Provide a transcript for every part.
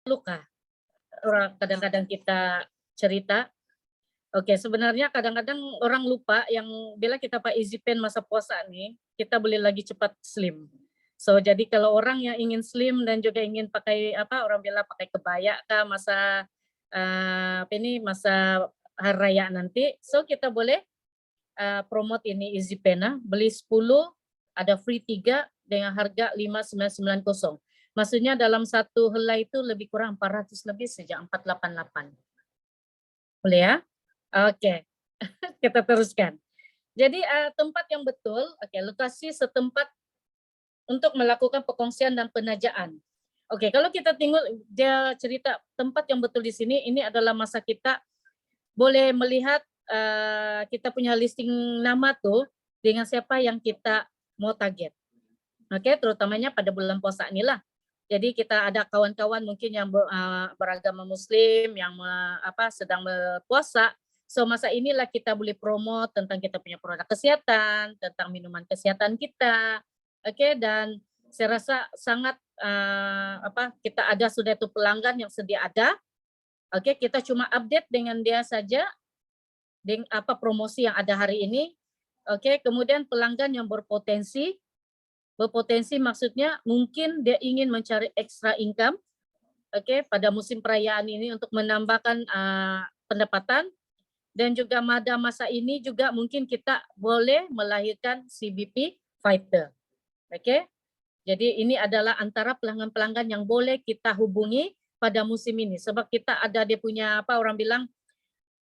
perlukah kadang-kadang kita cerita? Oke, sebenarnya kadang-kadang orang lupa yang bila kita pakai easy pen masa puasa nih, kita boleh lagi cepat slim. So, jadi kalau orang yang ingin slim dan juga ingin pakai apa, orang bilang pakai kebaya kah masa, apa ini, masa hari raya nanti, so kita boleh, promote ini easy pen, beli 10 ada free 3 dengan harga 5.990. Maksudnya dalam satu helai itu lebih kurang 400 lebih saja, 488. Boleh ya? Oke, kita teruskan. Jadi, tempat yang betul, oke, lokasi setempat untuk melakukan perkongsian dan penajaan. Oke, kalau kita tengok dia cerita tempat yang betul di sini, ini adalah masa kita boleh melihat, kita punya listing nama tuh dengan siapa yang kita mau target. Oke, terutamanya pada bulan puasa inilah. Jadi kita ada kawan-kawan mungkin yang beragama muslim yang sedang berpuasa. So masa inilah kita boleh promote tentang kita punya produk kesehatan, tentang minuman kesehatan kita. Oke, dan saya rasa sangat kita ada sudah itu pelanggan yang sedia ada. Oke, kita cuma update dengan dia saja dengan promosi yang ada hari ini. Oke, kemudian pelanggan yang berpotensi maksudnya mungkin dia ingin mencari extra income, oke, pada musim perayaan ini untuk menambahkan pendapatan, dan juga pada masa ini juga mungkin kita boleh melahirkan CBP fighter, oke. Jadi ini adalah antara pelanggan-pelanggan yang boleh kita hubungi pada musim ini, sebab kita ada dia punya orang bilang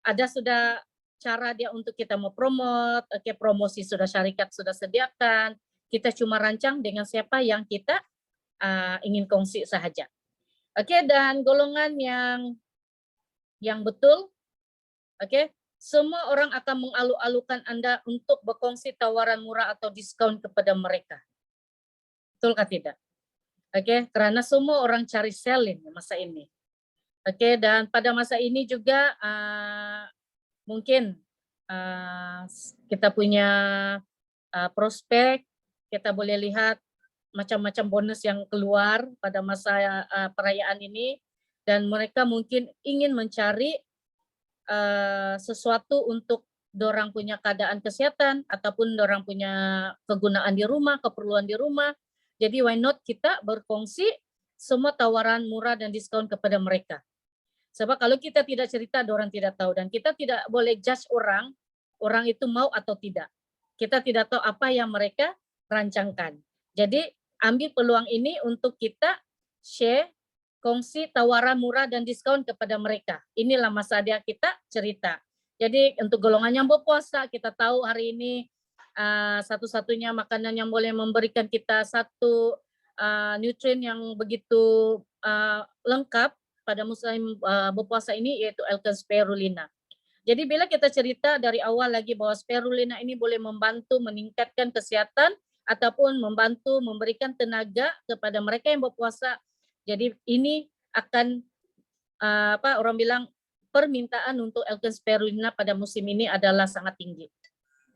ada sudah cara dia untuk kita mau promote, oke, promosi sudah syarikat sudah sediakan, kita cuma rancang dengan siapa yang kita ingin kongsi sahaja. Oke, dan golongan yang betul, oke, semua orang akan mengalu-alukan Anda untuk berkongsi tawaran murah atau diskon kepada mereka. Betulkah tidak? Oke, karena semua orang cari selling masa ini. Oke, dan pada masa ini juga mungkin kita punya prospek, kita boleh lihat macam-macam bonus yang keluar pada masa perayaan ini, dan mereka mungkin ingin mencari sesuatu untuk dorang punya keadaan kesehatan ataupun dorang punya kegunaan di rumah, keperluan di rumah. Jadi why not kita berkongsi semua tawaran murah dan diskon kepada mereka. Sebab kalau kita tidak cerita, dorang tidak tahu, dan kita tidak boleh judge orang itu mau atau tidak. Kita tidak tahu apa yang mereka rancangkan. Jadi ambil peluang ini untuk kita share, kongsi tawaran murah dan diskon kepada mereka. Inilah masa dia kita cerita. Jadi untuk golongan yang berpuasa, kita tahu hari ini satu-satunya makanan yang boleh memberikan kita satu nutrien yang begitu lengkap pada musim berpuasa ini, yaitu Alkun Spirulina. Jadi bila kita cerita dari awal lagi bahwa spirulina ini boleh membantu meningkatkan kesehatan ataupun membantu memberikan tenaga kepada mereka yang berpuasa. Jadi ini akan orang bilang permintaan untuk Alkun Spirulina pada musim ini adalah sangat tinggi.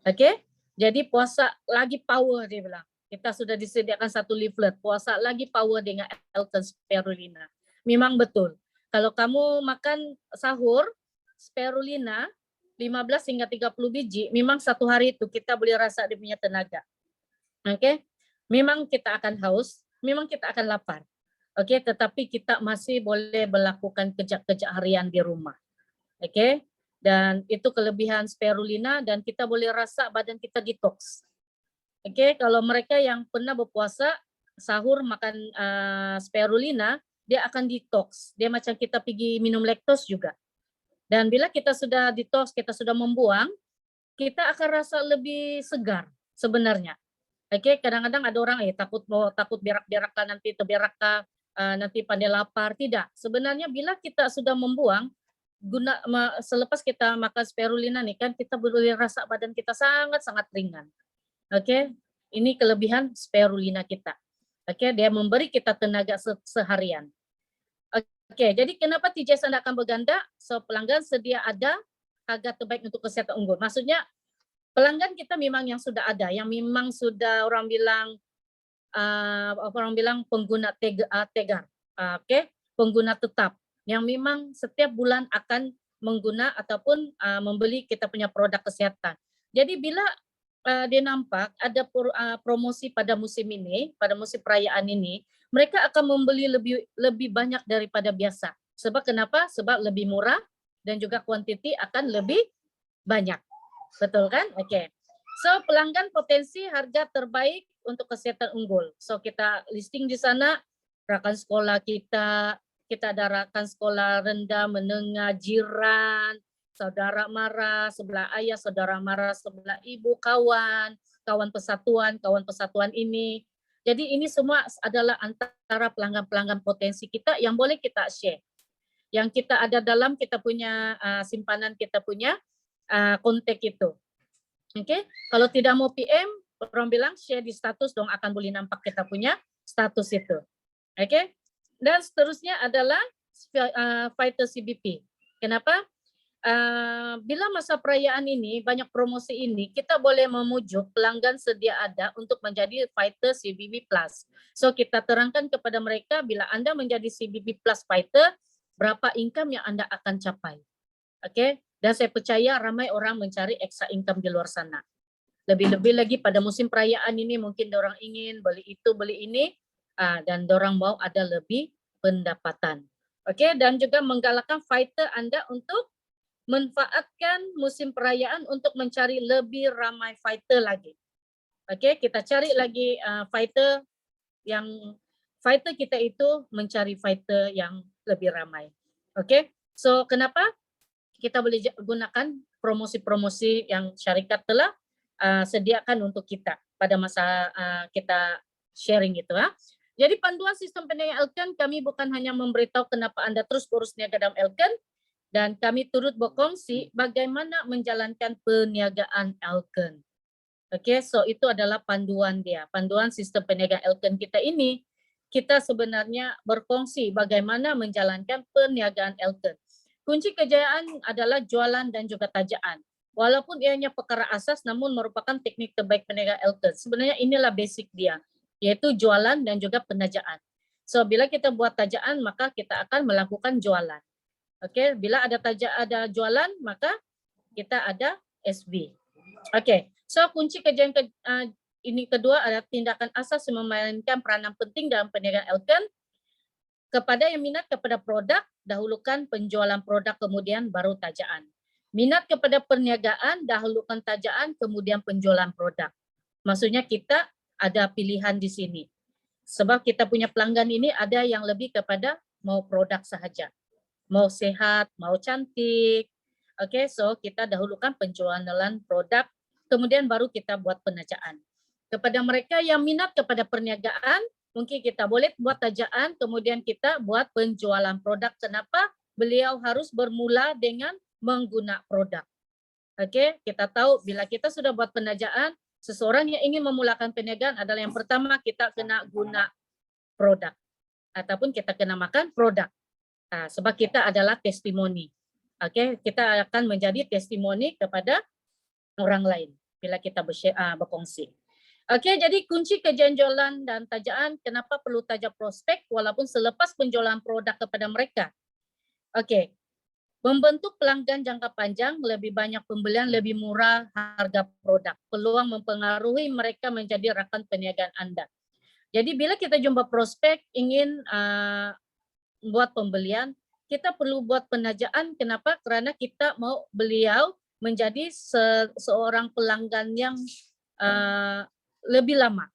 Oke? Jadi puasa lagi power dia bilang. Kita sudah disediakan satu leaflet, puasa lagi power dengan Alkun Spirulina. Memang betul. Kalau kamu makan sahur spirulina 15 hingga 30 biji, memang satu hari itu kita boleh rasa dia punya tenaga. Oke? Memang kita akan haus, memang kita akan lapar. Oke, tetapi kita masih boleh melakukan kerja-kerja harian di rumah. Oke? Dan itu kelebihan spirulina, dan kita boleh rasa badan kita detox. Oke, kalau mereka yang pernah berpuasa sahur makan spirulina, dia akan detox. Dia macam kita pergi minum laktos juga. Dan bila kita sudah detox, kita sudah membuang, kita akan rasa lebih segar sebenarnya. Oke, kadang-kadang ada orang takut berak-berak nanti terberak nanti pandai lapar. Tidak. Sebenarnya bila kita sudah membuang, selepas kita makan spirulina nih kan kita boleh rasa badan kita sangat-sangat ringan. Oke, ini kelebihan spirulina kita. Oke, dia memberi kita tenaga seharian. Oke, jadi kenapa TJS Anda akan berganda? So, pelanggan sedia ada, harga terbaik untuk kesehatan unggul. Maksudnya, pelanggan kita memang yang sudah ada, yang memang sudah orang bilang pengguna tegar. Oke, pengguna tetap yang memang setiap bulan akan mengguna ataupun membeli kita punya produk kesehatan. Jadi bila dia nampak ada promosi pada musim ini, pada musim perayaan ini, mereka akan membeli lebih banyak daripada biasa. Sebab kenapa? Sebab lebih murah dan juga kuantiti akan lebih banyak. Betul kan? Oke. So, pelanggan potensi harga terbaik untuk kesehatan unggul. So, kita listing di sana rakan sekolah kita ada rakan sekolah rendah, menengah, jiran, saudara mara, sebelah ayah, saudara mara, sebelah ibu, kawan pesatuan ini. Jadi ini semua adalah antara pelanggan-pelanggan potensi kita yang boleh kita share. Yang kita ada dalam kita punya simpanan, kita punya kontak itu. Oke, kalau tidak mau PM, orang bilang share di status dong, akan boleh nampak kita punya status itu. Oke, dan seterusnya adalah Fighter CBP. Kenapa? Bila masa perayaan ini banyak promosi ini, kita boleh memujuk pelanggan sedia ada untuk menjadi Fighter CBP Plus. So kita terangkan kepada mereka bila Anda menjadi CBP Plus Fighter, berapa income yang Anda akan capai. Oke, dan saya percaya ramai orang mencari extra income di luar sana. Lebih-lebih lagi pada musim perayaan ini mungkin orang ingin beli itu, beli ini, dan orang mau ada lebih pendapatan. Oke, dan juga menggalakkan fighter Anda untuk manfaatkan musim perayaan untuk mencari lebih ramai fighter lagi. Oke, kita cari lagi fighter kita itu mencari fighter yang lebih ramai. Oke, so kenapa? Kita boleh gunakan promosi-promosi yang syarikat telah sediakan untuk kita pada masa kita sharing itu. Jadi panduan sistem peniagaan Elken, kami bukan hanya memberitahu kenapa Anda terus urus niaga dalam Elken, dan kami turut berkongsi bagaimana menjalankan peniagaan Elken. Oke, so itu adalah panduan dia. Panduan sistem peniagaan Elken kita ini, kita sebenarnya berkongsi bagaimana menjalankan peniagaan Elken. Kunci kejayaan adalah jualan dan juga tajaan. Walaupun ianya perkara asas, namun merupakan teknik terbaik peniagaan Elken. Sebenarnya inilah basic dia, yaitu jualan dan juga penajaan. So, bila kita buat tajaan, maka kita akan melakukan jualan. Oke, bila ada jualan, maka kita ada SB. Oke, so kunci kejayaan ini kedua adalah tindakan asas yang memainkan peranan penting dalam peniagaan Elken. Kepada yang minat kepada produk, dahulukan penjualan produk, kemudian baru tajaan. Minat kepada perniagaan, dahulukan tajaan, kemudian penjualan produk. Maksudnya kita ada pilihan di sini. Sebab kita punya pelanggan ini ada yang lebih kepada mau produk sahaja. Mau sehat, mau cantik. Oke, so kita dahulukan penjualan produk, kemudian baru kita buat penajaan. Kepada mereka yang minat kepada perniagaan, mungkin kita boleh buat tajaan, kemudian kita buat penjualan produk. Kenapa? Beliau harus bermula dengan mengguna produk. Oke, kita tahu bila kita sudah buat penajaan, seseorang yang ingin memulakan perniagaan adalah yang pertama kita kena guna produk. Ataupun kita kena makan produk. Sebab kita adalah testimoni. Oke, kita akan menjadi testimoni kepada orang lain bila kita berkongsi. Oke, jadi kunci kejayaan jualan dan tajaan, kenapa perlu tajam prospek walaupun selepas penjualan produk kepada mereka. Oke, membentuk pelanggan jangka panjang, lebih banyak pembelian, lebih murah harga produk. Peluang mempengaruhi mereka menjadi rakan perniagaan Anda. Jadi bila kita jumpa prospek ingin buat pembelian, kita perlu buat penajaan. Kenapa? Karena kita mau beliau menjadi seorang pelanggan yang lebih lama.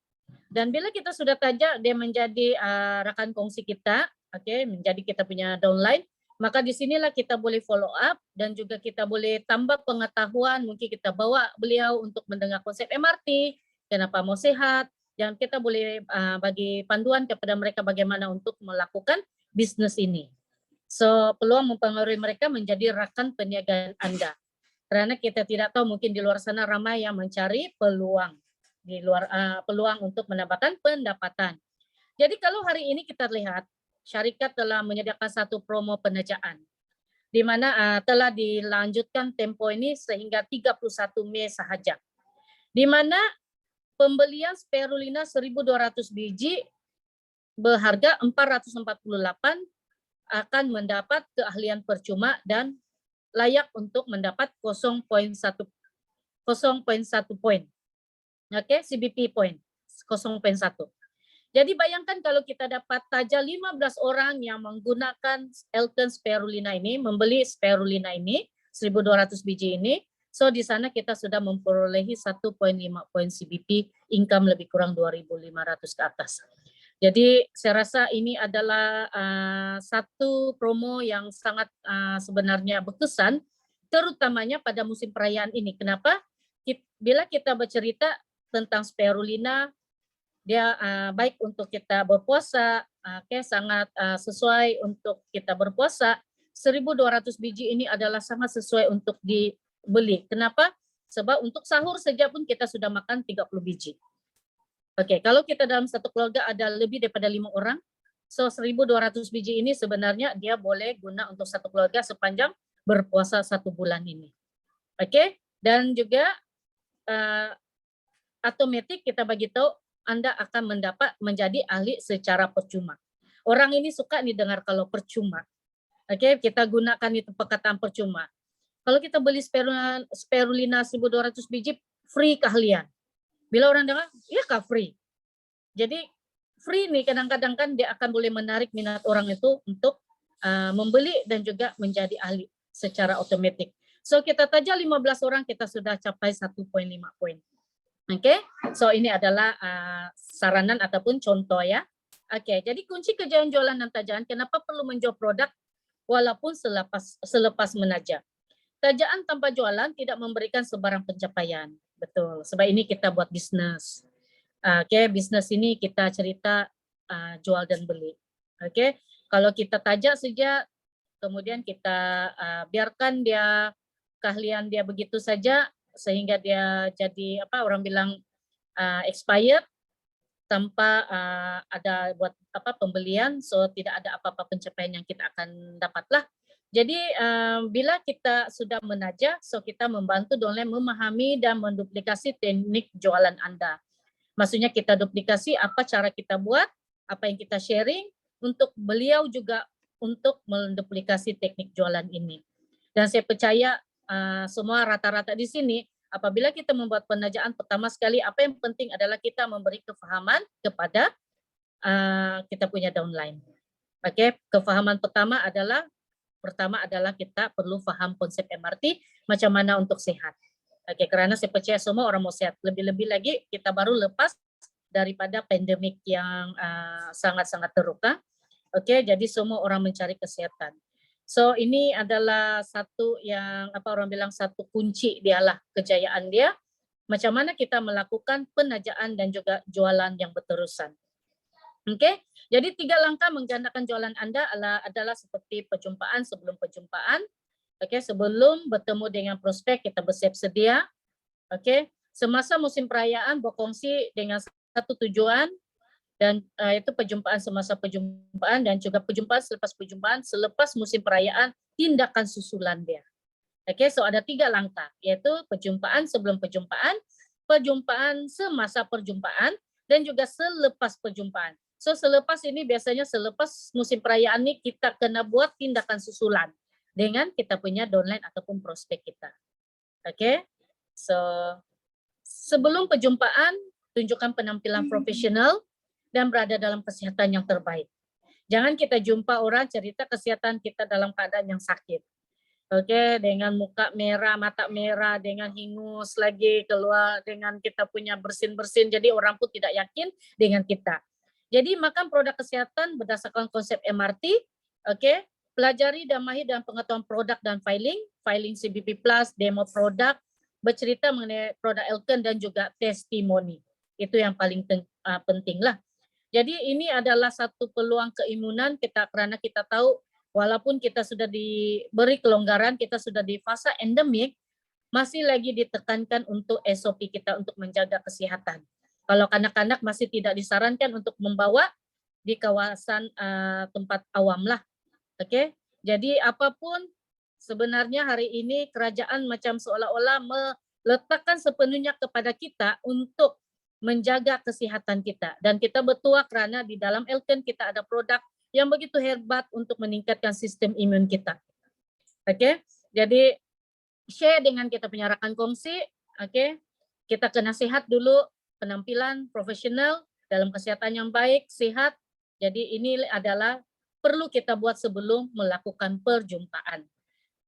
Dan bila kita sudah tajak dia menjadi rakan kongsi kita, oke, menjadi kita punya downline, maka disinilah kita boleh follow up dan juga kita boleh tambah pengetahuan. Mungkin kita bawa beliau untuk mendengar konsep MRT, kenapa mau sehat, dan kita boleh bagi panduan kepada mereka bagaimana untuk melakukan bisnis ini. So, peluang mempengaruhi mereka menjadi rakan perniagaan Anda. Karena kita tidak tahu, mungkin di luar sana ramai yang mencari peluang. Di luar peluang untuk menambahkan pendapatan. Jadi kalau hari ini kita lihat, syarikat telah menyediakan satu promo penajaan, di mana telah dilanjutkan tempo ini sehingga 31 Mei sahaja. Di mana pembelian spirulina 1.200 biji berharga 448 akan mendapat keahlian percuma dan layak untuk mendapat 0,1 poin. Oke, CBP point 0,1. Jadi bayangkan kalau kita dapat saja 15 orang yang menggunakan Elton spirulina ini, membeli spirulina ini, 1.200 biji ini, so di sana kita sudah memperolehi 1,5 poin CBP, income lebih kurang 2.500 ke atas. Jadi saya rasa ini adalah satu promo yang sangat sebenarnya berkesan, terutamanya pada musim perayaan ini. Kenapa? Bila kita bercerita tentang spirulina, dia baik untuk kita berpuasa, sangat sesuai untuk kita berpuasa. 1.200 biji ini adalah sangat sesuai untuk dibeli. Kenapa? Sebab untuk sahur saja pun kita sudah makan 30 biji. Oke, kalau kita dalam satu keluarga ada lebih daripada 5 orang, so 1.200 biji ini sebenarnya dia boleh guna untuk satu keluarga sepanjang berpuasa 1 bulan ini. Oke, dan juga otomatis kita bagi tahu Anda akan mendapat menjadi ahli secara percuma. Orang ini suka nih dengar kalau percuma. Oke, kita gunakan itu perkataan percuma. Kalau kita beli spirulina 1.200 biji, free keahlian. Bila orang dengar, ya kah free. Jadi free nih kadang-kadang kan dia akan boleh menarik minat orang itu untuk membeli dan juga menjadi ahli secara otomatis. So kita saja 15 orang kita sudah capai 1,5 poin. Oke, so ini adalah saranan ataupun contoh ya. Oke, jadi kunci kejayaan jualan dan tajaan, kenapa perlu menjual produk walaupun selepas menajak. Tajaan tanpa jualan tidak memberikan sebarang pencapaian. Betul, sebab ini kita buat bisnis. Oke, bisnis ini kita cerita jual dan beli. Oke, kalau kita tajak saja, kemudian kita biarkan dia keahlian dia begitu saja, sehingga dia jadi apa orang bilang expired tanpa ada buat apa pembelian, so tidak ada apa-apa pencapaian yang kita akan dapatlah. Jadi bila kita sudah menajak, so kita membantu downline memahami dan menduplikasi teknik jualan Anda. Maksudnya kita duplikasi apa cara kita buat, apa yang kita sharing, untuk beliau juga untuk menduplikasi teknik jualan ini. Dan saya percaya semua rata-rata di sini, apabila kita membuat penajaan, pertama sekali apa yang penting adalah kita memberi kefahaman kepada kita punya downline. Oke, kefahaman pertama adalah kita perlu paham konsep MRT, macam mana untuk sehat. Oke, karena saya percaya semua orang mau sehat. Lebih-lebih lagi kita baru lepas daripada pandemik yang sangat-sangat teruk. Oke, jadi semua orang mencari kesehatan. So ini adalah satu yang apa orang bilang satu kunci dialah kejayaan dia. Macam mana kita melakukan penajaan dan juga jualan yang berterusan. Oke, jadi 3 langkah menggandakan jualan Anda adalah seperti perjumpaan sebelum perjumpaan. Oke, sebelum bertemu dengan prospek kita bersiap sedia. Oke, semasa musim perayaan berkongsi dengan satu tujuan, dan itu perjumpaan semasa perjumpaan dan juga perjumpaan selepas musim perayaan, tindakan susulan dia. Oke, so ada 3 langkah, yaitu perjumpaan sebelum perjumpaan, perjumpaan semasa perjumpaan, dan juga selepas perjumpaan. So selepas ini biasanya selepas musim perayaan ini kita kena buat tindakan susulan dengan kita punya downline ataupun prospek kita. Oke, so sebelum perjumpaan tunjukkan penampilan profesional dan berada dalam kesehatan yang terbaik. Jangan kita jumpa orang cerita kesehatan kita dalam keadaan yang sakit. Oke, dengan muka merah, mata merah, dengan hingus lagi keluar, dengan kita punya bersin-bersin, jadi orang pun tidak yakin dengan kita. Jadi makan produk kesehatan berdasarkan konsep MRT, oke, pelajari dan mahir dalam pengetahuan produk dan filing CBP Plus, demo produk, bercerita mengenai produk Elton dan juga testimoni. Itu yang paling penting lah. Jadi ini adalah satu peluang keimunan kita karena kita tahu walaupun kita sudah diberi kelonggaran, kita sudah di fase endemik, masih lagi ditekankan untuk SOP kita untuk menjaga kesehatan. Kalau kanak-kanak masih tidak disarankan untuk membawa di kawasan tempat awam lah. Oke, jadi apapun sebenarnya hari ini kerajaan macam seolah-olah meletakkan sepenuhnya kepada kita untuk menjaga kesehatan kita. Dan kita bertuah kerana di dalam Elton kita ada produk yang begitu hebat untuk meningkatkan sistem imun kita. Oke, jadi share dengan kita punya rekan kongsi. Oke, kita kena sehat dulu, penampilan profesional dalam kesehatan yang baik, sehat. Jadi ini adalah perlu kita buat sebelum melakukan perjumpaan.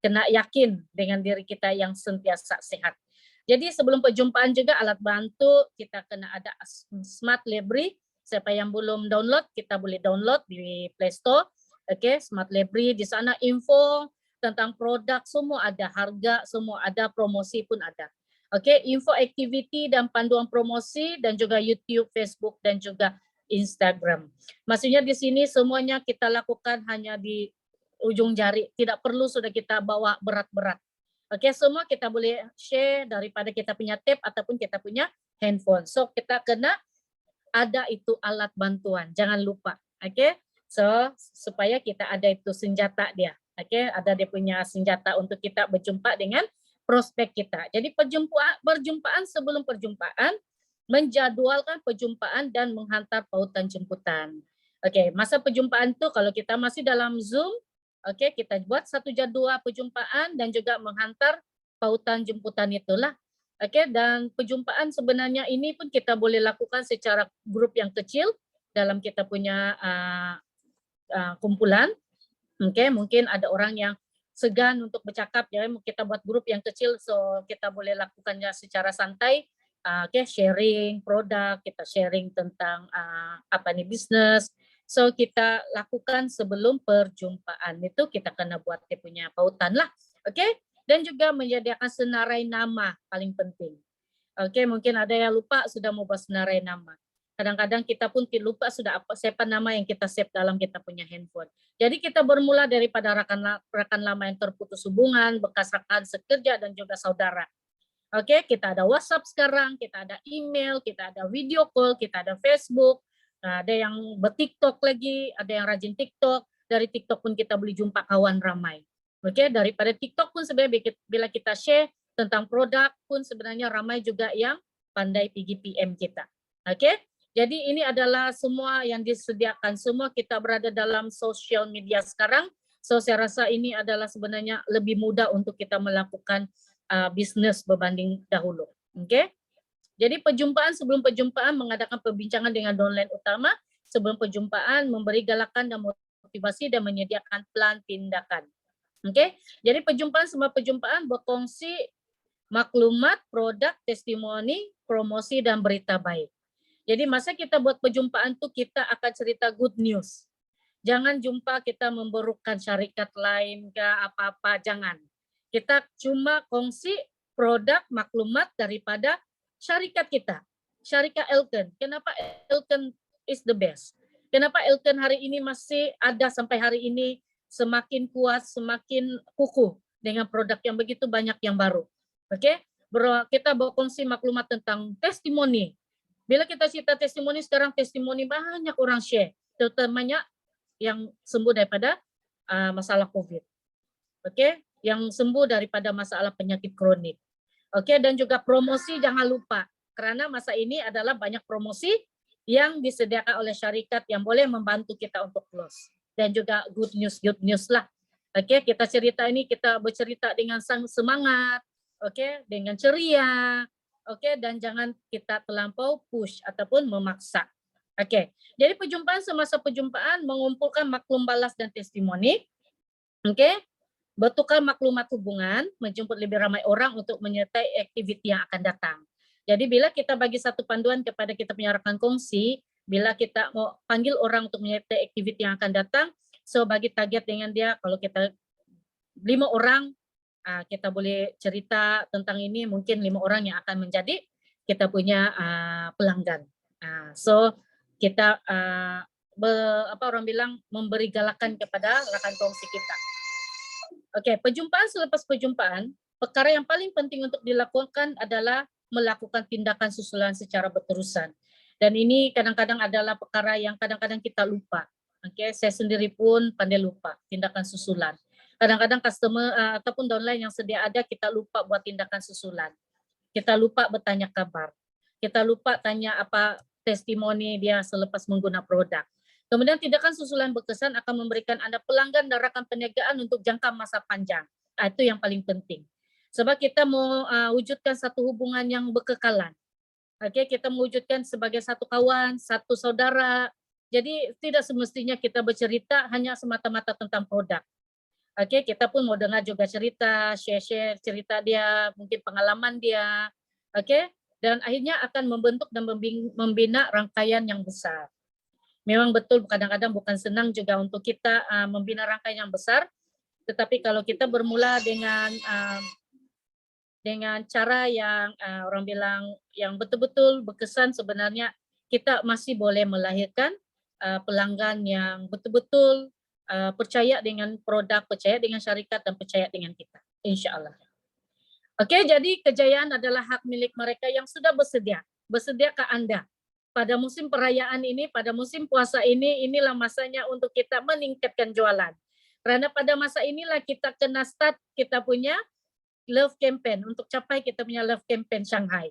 Kena yakin dengan diri kita yang sentiasa sehat. Jadi sebelum perjumpaan juga alat bantu kita kena ada Smart Library. Siapa yang belum download, kita boleh download di Play Store. Oke, Smart Library, di sana info tentang produk semua ada, harga semua ada, promosi pun ada. Oke, info activity dan panduan promosi dan juga YouTube, Facebook dan juga Instagram. Maksudnya di sini semuanya kita lakukan hanya di ujung jari, tidak perlu sudah kita bawa berat-berat. Oke, semua kita boleh share daripada kita punya tab ataupun kita punya handphone. So, kita kena ada itu alat bantuan, jangan lupa. Oke, so supaya kita ada itu senjata dia. Oke, ada dia punya senjata untuk kita berjumpa dengan prospek kita. Jadi perjumpaan sebelum perjumpaan, menjadwalkan perjumpaan dan menghantar pautan jemputan. Oke, masa perjumpaan itu kalau kita masih dalam Zoom, oke, kita buat satu jadwal perjumpaan dan juga menghantar pautan jemputan itulah. Oke, dan perjumpaan sebenarnya ini pun kita boleh lakukan secara grup yang kecil dalam kita punya kumpulan. Oke, mungkin ada orang yang segan untuk bercakap, ya kita buat grup yang kecil, so kita boleh lakukannya secara santai. Oke, sharing produk, kita sharing tentang apa nih bisnis. So kita lakukan sebelum perjumpaan itu kita kena buat dia punya pautan lah. Oke, dan juga menyediakan senarai nama paling penting. Oke, mungkin ada yang lupa sudah mau buat senarai nama. Kadang-kadang kita pun lupa sudah apa siapa nama yang kita save dalam kita punya handphone. Jadi kita bermula daripada rekan lama yang terputus hubungan, bekas rekan sekerja dan juga saudara. Oke, kita ada WhatsApp sekarang, kita ada email, kita ada video call, kita ada Facebook, ada yang ber-TikTok lagi, ada yang rajin TikTok. Dari TikTok pun kita boleh jumpa kawan ramai. Oke, daripada TikTok pun sebenarnya bila kita share tentang produk pun sebenarnya ramai juga yang pandai pergi PM kita. Oke, jadi ini adalah semua yang disediakan. Semua kita berada dalam sosial media sekarang. So saya rasa ini adalah sebenarnya lebih mudah untuk kita melakukan bisnis berbanding dahulu. Oke. Jadi perjumpaan sebelum perjumpaan mengadakan perbincangan dengan downline utama, sebelum perjumpaan memberi galakan dan motivasi dan menyediakan plan tindakan. Oke. Jadi perjumpaan semua perjumpaan berkongsi maklumat, produk, testimoni, promosi dan berita baik. Jadi masa kita buat perjumpaan tuh kita akan cerita good news. Jangan jumpa kita memburukan syarikat lain ke apa-apa, jangan. Kita cuma kongsi produk, maklumat daripada syarikat kita. Syarikat Elken. Kenapa Elken is the best? Kenapa Elken hari ini masih ada sampai hari ini semakin kuat, semakin kukuh dengan produk yang begitu banyak yang baru. Oke? Kita berkongsi maklumat tentang testimoni. Bila kita cerita testimoni sekarang, testimoni banyak orang share. Terutamanya yang sembuh daripada masalah COVID. Oke? Yang sembuh daripada masalah penyakit kronik. Oke, dan juga promosi jangan lupa. Karena masa ini adalah banyak promosi yang disediakan oleh syarikat yang boleh membantu kita untuk close. Dan juga good news lah. Oke, kita cerita ini, kita bercerita dengan semangat, oke, dengan ceria, oke, dan jangan kita terlampau push ataupun memaksa. Oke, jadi perjumpaan semasa perjumpaan mengumpulkan maklum balas dan testimoni, oke, bertukar maklumat hubungan, menjemput lebih ramai orang untuk menyertai aktiviti yang akan datang. Jadi bila kita bagi satu panduan kepada kita punya rekan kongsi, bila kita mau panggil orang untuk menyertai aktiviti yang akan datang, so bagi target dengan dia, kalau kita 5 orang, kita boleh cerita tentang ini, mungkin 5 orang yang akan menjadi kita punya pelanggan. So kita orang bilang memberi galakan kepada rekan kongsi kita. Oke, perjumpaan selepas perjumpaan, perkara yang paling penting untuk dilakukan adalah melakukan tindakan susulan secara berterusan. Dan ini kadang-kadang adalah perkara yang kadang-kadang kita lupa. Oke, saya sendiri pun pandai lupa tindakan susulan. Kadang-kadang customer ataupun downline yang sedia ada, kita lupa buat tindakan susulan. Kita lupa bertanya kabar. Kita lupa tanya apa testimoni dia selepas menggunakan produk. Kemudian tindakan susulan berkesan akan memberikan Anda pelanggan dan rakan perniagaan untuk jangka masa panjang. Itu yang paling penting. Sebab kita mau wujudkan satu hubungan yang berkekalan. Oke, kita mewujudkan sebagai satu kawan, satu saudara. Jadi tidak semestinya kita bercerita hanya semata-mata tentang produk. Oke, kita pun mau dengar juga cerita, share-share cerita dia, mungkin pengalaman dia. Oke, dan akhirnya akan membentuk dan membina rangkaian yang besar. Memang betul kadang-kadang bukan senang juga untuk kita membina rangkaian yang besar, tetapi kalau kita bermula dengan cara yang orang bilang yang betul-betul berkesan, sebenarnya kita masih boleh melahirkan pelanggan yang betul-betul percaya dengan produk, percaya dengan syarikat, dan percaya dengan kita, insya Allah. Oke, jadi kejayaan adalah hak milik mereka yang sudah bersedia. Bersedia ke Anda? Pada musim perayaan ini, pada musim puasa ini, inilah masanya untuk kita meningkatkan jualan. Karena pada masa inilah kita kena start kita punya love campaign, untuk capai kita punya love campaign Shanghai.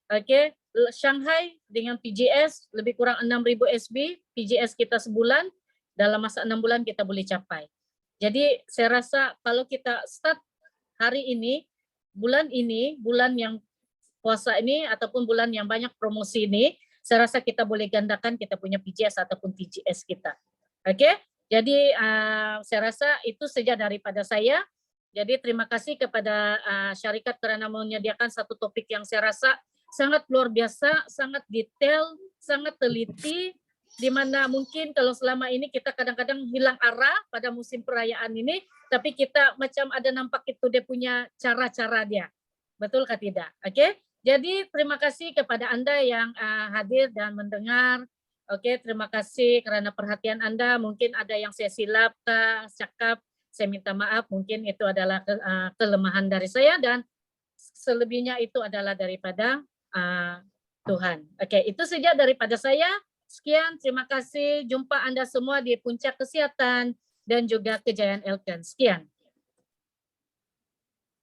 Oke, Shanghai dengan PGS lebih kurang 6.000 SB, PGS kita sebulan, dalam masa 6 bulan kita boleh capai. Jadi saya rasa kalau kita start hari ini, bulan yang puasa ini ataupun bulan yang banyak promosi ini, saya rasa kita boleh gandakan kita punya PGS ataupun PGS kita. Oke, jadi saya rasa itu saja daripada saya. Jadi terima kasih kepada syarikat karena menyediakan satu topik yang saya rasa sangat luar biasa, sangat detail, sangat teliti, di mana mungkin kalau selama ini kita kadang-kadang hilang arah pada musim perayaan ini, tapi kita macam ada nampak itu dia punya cara-cara dia. Betul kah tidak? Oke. Jadi terima kasih kepada Anda yang hadir dan mendengar. Oke, terima kasih karena perhatian Anda. Mungkin ada yang saya silap, cakap, saya minta maaf. Mungkin itu adalah kelemahan dari saya dan selebihnya itu adalah daripada Tuhan. Oke, itu saja daripada saya. Sekian, terima kasih. Jumpa Anda semua di Puncak Kesehatan dan juga Kejayaan Elken. Sekian.